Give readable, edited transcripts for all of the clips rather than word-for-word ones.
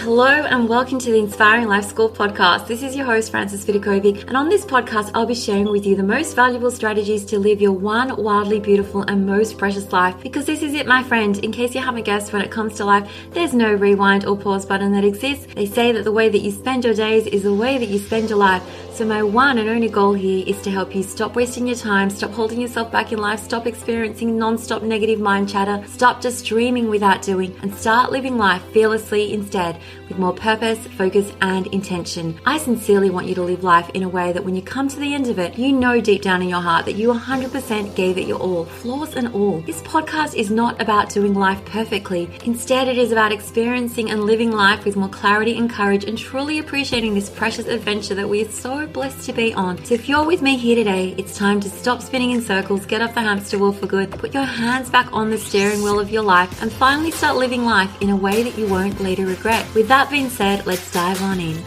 Hello and welcome to the Inspiring Life School podcast. This is your host, Vidakovic, and on this podcast, I'll be sharing with you the most valuable strategies to live your one wildly beautiful and most precious life. Because this is it, my friend. In case you haven't guessed, when it comes to life, there's no rewind or pause button that exists. They say that the way that you spend your days is the way that you spend your life. So my one and only goal here is to help you stop wasting your time, stop holding yourself back in life, stop experiencing non-stop negative mind chatter, stop just dreaming without doing, and start living life fearlessly instead, with more purpose, focus, and intention. I sincerely want you to live life in a way that when you come to the end of it, you know deep down in your heart that you 100% gave it your all, flaws and all. This podcast is not about doing life perfectly. Instead, it is about experiencing and living life with more clarity and courage and truly appreciating this precious adventure that we are so blessed to be on. So if you're with me here today, it's time to stop spinning in circles, get off the hamster wheel for good, put your hands back on the steering wheel of your life, and finally start living life in a way that you won't later regret. With that being said, let's dive on in.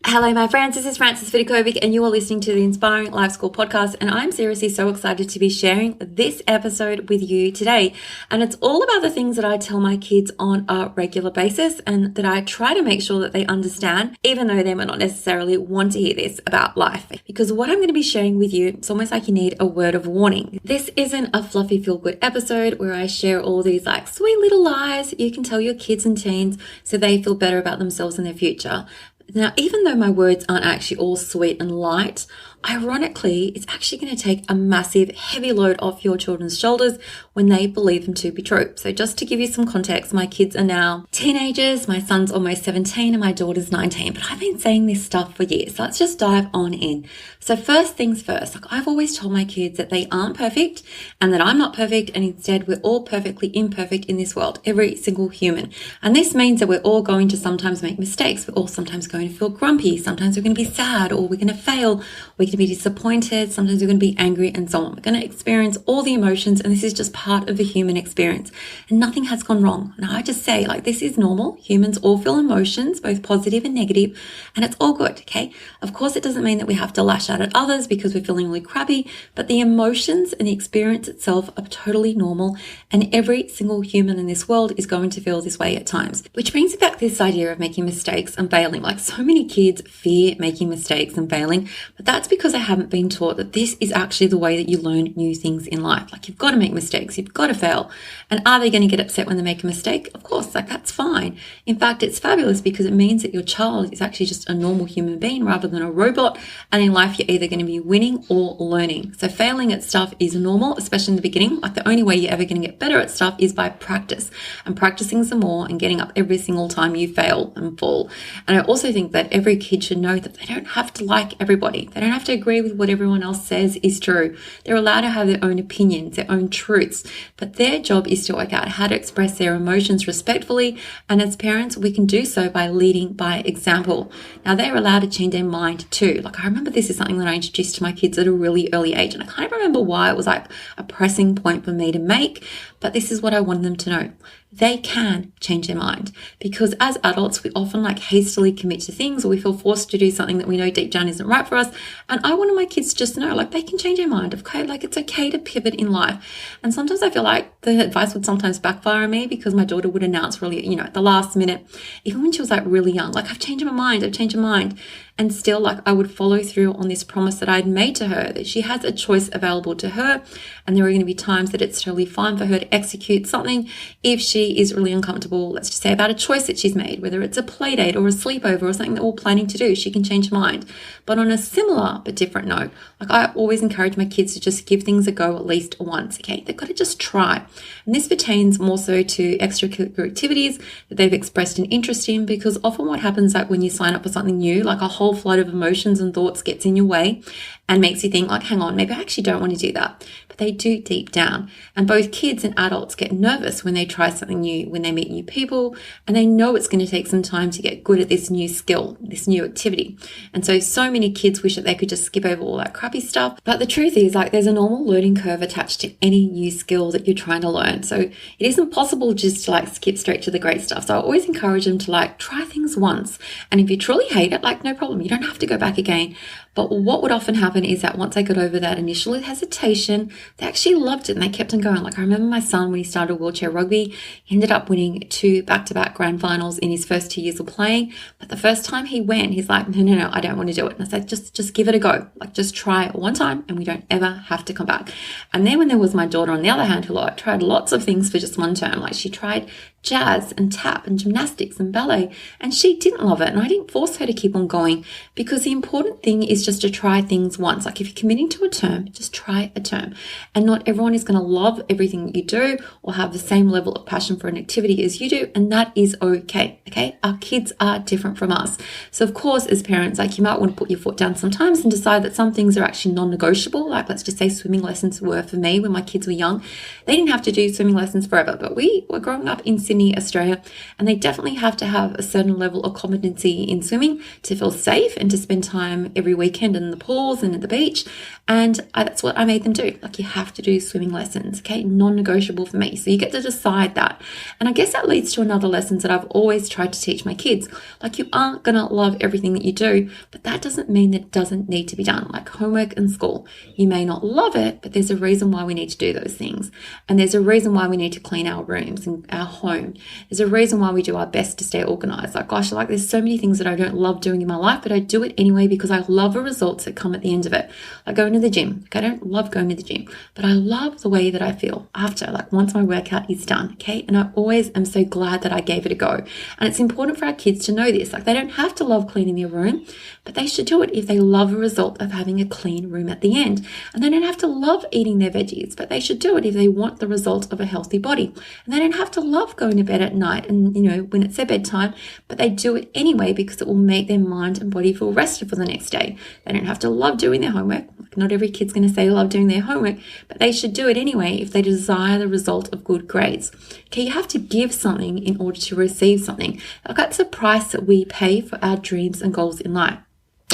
Hello, my friends. This is Vidakovic, and you are listening to the Inspiring Life School podcast. And I'm seriously so excited to be sharing this episode with you today. And it's all about the things that I tell my kids on a regular basis and that I try to make sure that they understand, even though they might not necessarily want to hear this about life. Because what I'm going to be sharing with you, it's almost like you need a word of warning. This isn't a fluffy feel-good episode where I share all these like sweet little lies you can tell your kids and teens so they feel better about themselves in their future. Now, even though my words aren't actually all sweet and light, ironically, it's actually going to take a massive, heavy load off your children's shoulders when they believe them to be true. So just to give you some context, my kids are now teenagers. My son's almost 17 and my daughter's 19, but I've been saying this stuff for years. So let's just dive on in. So first things first, like I've always told my kids that they aren't perfect and that I'm not perfect, and instead we're all perfectly imperfect in this world, every single human. And this means that we're all going to sometimes make mistakes. We're all sometimes going to feel grumpy. Sometimes we're going to be sad, or we're going to fail. We're going to be disappointed. Sometimes we're going to be angry, and so on. We're going to experience all the emotions, and this is just part of the human experience. And nothing has gone wrong. And I just say, like, this is normal. Humans all feel emotions, both positive and negative, and it's all good, okay? Of course, it doesn't mean that we have to lash out at others because we're feeling really crappy, but the emotions and the experience itself are totally normal, and every single human in this world is going to feel this way at times. Which brings me back to this idea of making mistakes and failing. Like, so many kids fear making mistakes and failing, but that's because they haven't been taught that this is actually the way that you learn new things in life. Like, you've got to make mistakes, you've got to fail. And are they going to get upset when they make a mistake? Of course, like, that's fine. In fact, it's fabulous because it means that your child is actually just a normal human being rather than a robot. And in life, you're either going to be winning or learning. So failing at stuff is normal, especially in the beginning. Like, the only way you're ever going to get better at stuff is by practice, and practicing some more and getting up every single time you fail and fall. And I also think that every kid should know that they don't have to like everybody. They don't have to agree with what everyone else says is true. They're allowed to have their own opinions, their own truths, but their job is to work out how to express their emotions respectfully. And as parents, we can do so by leading by example. Now, they're allowed to change their mind too. Like, I remember this is something that I introduced to my kids at a really early age, and I can't remember why it was like a pressing point for me to make, but this is what I wanted them to know. They can change their mind, because as adults, we often like hastily commit to things, or we feel forced to do something that we know deep down isn't right for us. And I wanted my kids just to know, like, they can change their mind. Okay, like, it's okay to pivot in life. And sometimes I feel like the advice would sometimes backfire on me, because my daughter would announce really, at the last minute, even when she was like really young, like, I've changed my mind. And still, like, I would follow through on this promise that I'd made to her, that she has a choice available to her. And there are going to be times that it's totally fine for her to execute something if she is really uncomfortable, let's just say, about a choice that she's made, whether it's a play date or a sleepover or something that we're planning to do. She can change her mind. But on a similar but different note, like, I always encourage my kids to just give things a go at least once, okay? They've got to just try. And this pertains more so to extracurricular activities that they've expressed an interest in, because often what happens, like, when you sign up for something new, like, a whole flood of emotions and thoughts gets in your way and makes you think, like, hang on, maybe I actually don't want to do that. But they do deep down. And both kids and adults get nervous when they try something new, when they meet new people, and they know it's going to take some time to get good at this new skill, this new activity. And so many kids wish that they could just skip over all that crappy stuff. But the truth is, like, there's a normal learning curve attached to any new skill that you're trying to learn. So it isn't possible just to like skip straight to the great stuff. So I always encourage them to like try things once. And if you truly hate it, like, no problem. You don't have to go back again. But what would often happen is that once I got over that initial hesitation, they actually loved it and they kept on going. Like I remember my son, when he started wheelchair rugby, he ended up winning 2 back-to-back grand finals in his first 2 years of playing. But the first time he went, he's like, no, I don't want to do it. And I said, just give it a go. Like just try it one time and we don't ever have to come back. And then when there was my daughter on the other hand, who like tried lots of things for just one term, like she tried jazz and tap and gymnastics and ballet, and she didn't love it. And I didn't force her to keep on going, because the important thing is just to try things once. Like if you're committing to a term, just try a term. And not everyone is going to love everything that you do or have the same level of passion for an activity as you do. And that is okay. Okay. Our kids are different from us. So of course, as parents, like you might want to put your foot down sometimes and decide that some things are actually non-negotiable. Like let's just say swimming lessons were for me when my kids were young. They didn't have to do swimming lessons forever, but we were growing up in Sydney, Australia, and they definitely have to have a certain level of competency in swimming to feel safe and to spend time every weekend in the pools and at the beach. And that's what I made them do. Like you have to do swimming lessons, okay? Non-negotiable for me. So you get to decide that. And I guess that leads to another lesson that I've always tried to teach my kids. Like you aren't going to love everything that you do, but that doesn't mean that it doesn't need to be done. Like homework and school. You may not love it, but there's a reason why we need to do those things. And there's a reason why we need to clean our rooms and our home. There's a reason why we do our best to stay organized. Like, gosh, like there's so many things that I don't love doing in my life, but I do it anyway because I love the results that come at the end of it. Like going to the gym. Like I don't love going to the gym, but I love the way that I feel after, like once my workout is done. Okay. And I always am so glad that I gave it a go. And it's important for our kids to know this. Like they don't have to love cleaning their room, but they should do it if they love the result of having a clean room at the end. And they don't have to love eating their veggies, but they should do it if they want the result of a healthy body. And they don't have to love going to bed at night and, when it's their bedtime, but they do it anyway because it will make their mind and body feel rested for the next day. They don't have to love doing their homework. Like not every kid's going to say love doing their homework, but they should do it anyway if they desire the result of good grades. Okay, you have to give something in order to receive something. Like that's the price that we pay for our dreams and goals in life.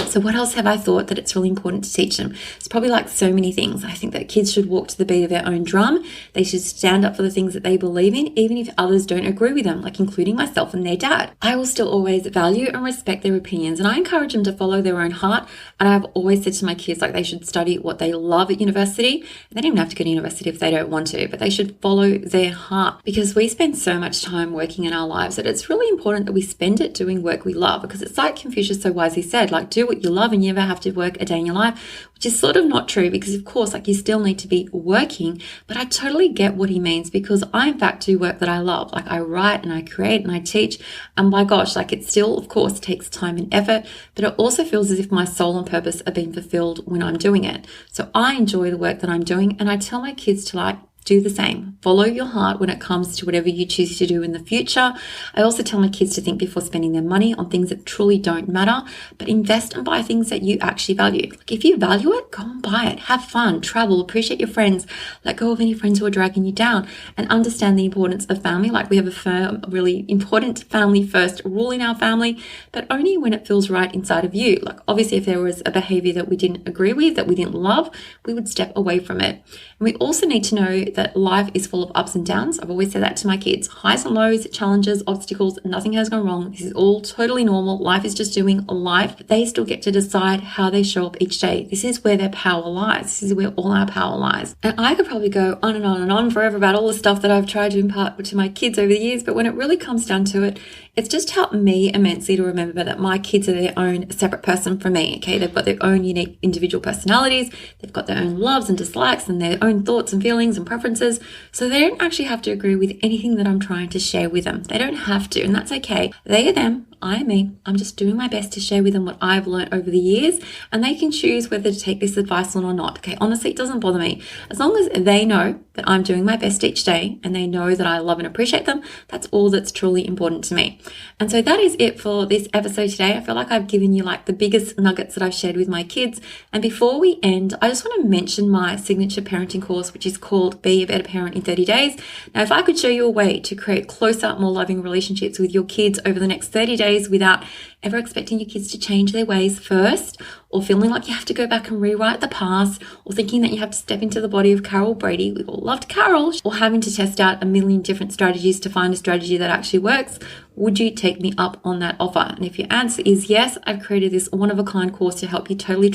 So what else have I thought that it's really important to teach them? It's probably like so many things. I think that kids should walk to the beat of their own drum. They should stand up for the things that they believe in, even if others don't agree with them, like including myself and their dad. I will still always value and respect their opinions, and I encourage them to follow their own heart. And I've always said to my kids, like they should study what they love at university. They don't even have to go to university if they don't want to, but they should follow their heart, because we spend so much time working in our lives that it's really important that we spend it doing work we love, because it's like Confucius so wisely said, like do what you love and you never have to work a day in your life, which is sort of not true, because of course, like you still need to be working, but I totally get what he means, because I in fact do work that I love. Like I write and I create and I teach, and my gosh, like it still of course takes time and effort, but it also feels as if my soul and purpose are being fulfilled when I'm doing it. So I enjoy the work that I'm doing, and I tell my kids to like do the same. Follow your heart when it comes to whatever you choose to do in the future. I also tell my kids to think before spending their money on things that truly don't matter, but invest and buy things that you actually value. Like if you value it, go and buy it. Have fun, travel, appreciate your friends, let go of any friends who are dragging you down, and understand the importance of family. Like we have a firm, really important family first rule in our family, but only when it feels right inside of you. Like obviously if there was a behavior that we didn't agree with, that we didn't love, we would step away from it. And we also need to know that life is full of ups and downs. I've always said that to my kids. Highs and lows, challenges, obstacles, nothing has gone wrong. This is all totally normal. Life is just doing life, but they still get to decide how they show up each day. This is where their power lies. This is where all our power lies. And I could probably go on and on and on forever about all the stuff that I've tried to impart to my kids over the years, but when it really comes down to it, it's just helped me immensely to remember that my kids are their own separate person from me, okay? They've got their own unique individual personalities. They've got their own loves and dislikes and their own thoughts and feelings and preferences. So they don't actually have to agree with anything that I'm trying to share with them. They don't have to, and that's okay. They are them. I am me. I'm just doing my best to share with them what I've learned over the years, and they can choose whether to take this advice on or not. Okay, honestly, it doesn't bother me. As long as they know that I'm doing my best each day and they know that I love and appreciate them, that's all that's truly important to me. And so that is it for this episode today. I feel like I've given you like the biggest nuggets that I've shared with my kids. And before we end, I just want to mention my signature parenting course, which is called Be a Better Parent in 30 Days. Now, if I could show you a way to create closer, more loving relationships with your kids over the next 30 days without ever expecting your kids to change their ways first, or feeling like you have to go back and rewrite the past, or thinking that you have to step into the body of Carol Brady, we all loved Carol, or having to test out a million different strategies to find a strategy that actually works, would you take me up on that offer? And if your answer is yes, I've created this one-of-a-kind course to help you totally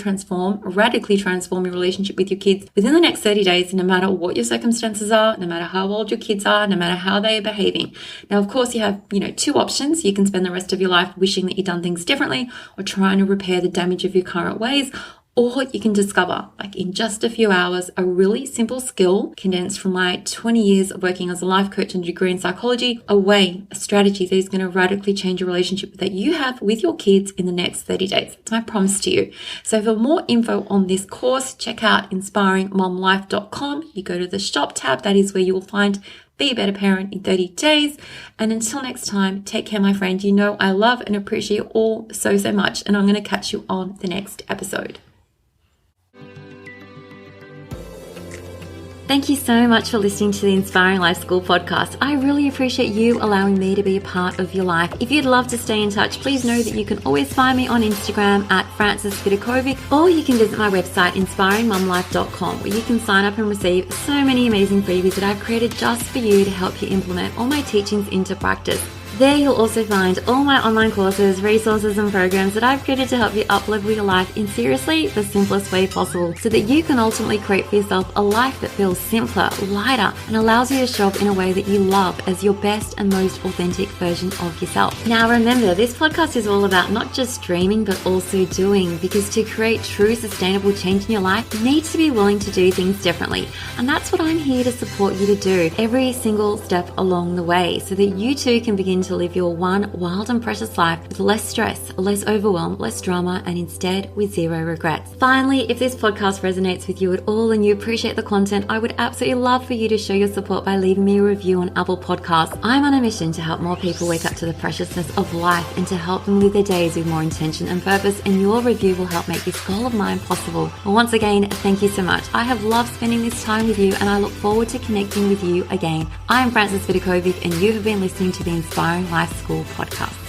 radically transform your relationship with your kids within the next 30 days, no matter what your circumstances are, no matter how old your kids are, no matter how they are behaving. Now, of course, you have, two options. You can spend the rest of your life wishing that you'd done things differently or trying to repair the damage of your current ways. Or you can discover, in just a few hours, a really simple skill condensed from my 20 years of working as a life coach and a degree in psychology, a strategy that is going to radically change your relationship that you have with your kids in the next 30 days. It's my promise to you. So for more info on this course, check out inspiringmomlife.com. You go to the shop tab. That is where you will find Be a Better Parent in 30 Days. And until next time, take care, my friend. I love and appreciate you all so much. And I'm going to catch you on the next episode. Thank you so much for listening to the Inspiring Life School podcast. I really appreciate you allowing me to be a part of your life. If you'd love to stay in touch, please know that you can always find me on Instagram at Vidakovic, or you can visit my website, inspiringmomlife.com, where you can sign up and receive so many amazing freebies that I've created just for you to help you implement all my teachings into practice. There you'll also find all my online courses, resources and programs that I've created to help you uplevel your life in seriously the simplest way possible, so that you can ultimately create for yourself a life that feels simpler, lighter, and allows you to show up in a way that you love as your best and most authentic version of yourself. Now remember, this podcast is all about not just dreaming but also doing, because to create true sustainable change in your life, you need to be willing to do things differently. And that's what I'm here to support you to do every single step along the way, so that you too can begin to live your one wild and precious life with less stress, less overwhelm, less drama, and instead with zero regrets. Finally, if this podcast resonates with you at all and you appreciate the content, I would absolutely love for you to show your support by leaving me a review on Apple Podcasts. I'm on a mission to help more people wake up to the preciousness of life and to help them live their days with more intention and purpose, and your review will help make this goal of mine possible. Well, once again, thank you so much. I have loved spending this time with you, and I look forward to connecting with you again. I'm Vidakovic, and you have been listening to the Inspiring Life School podcast.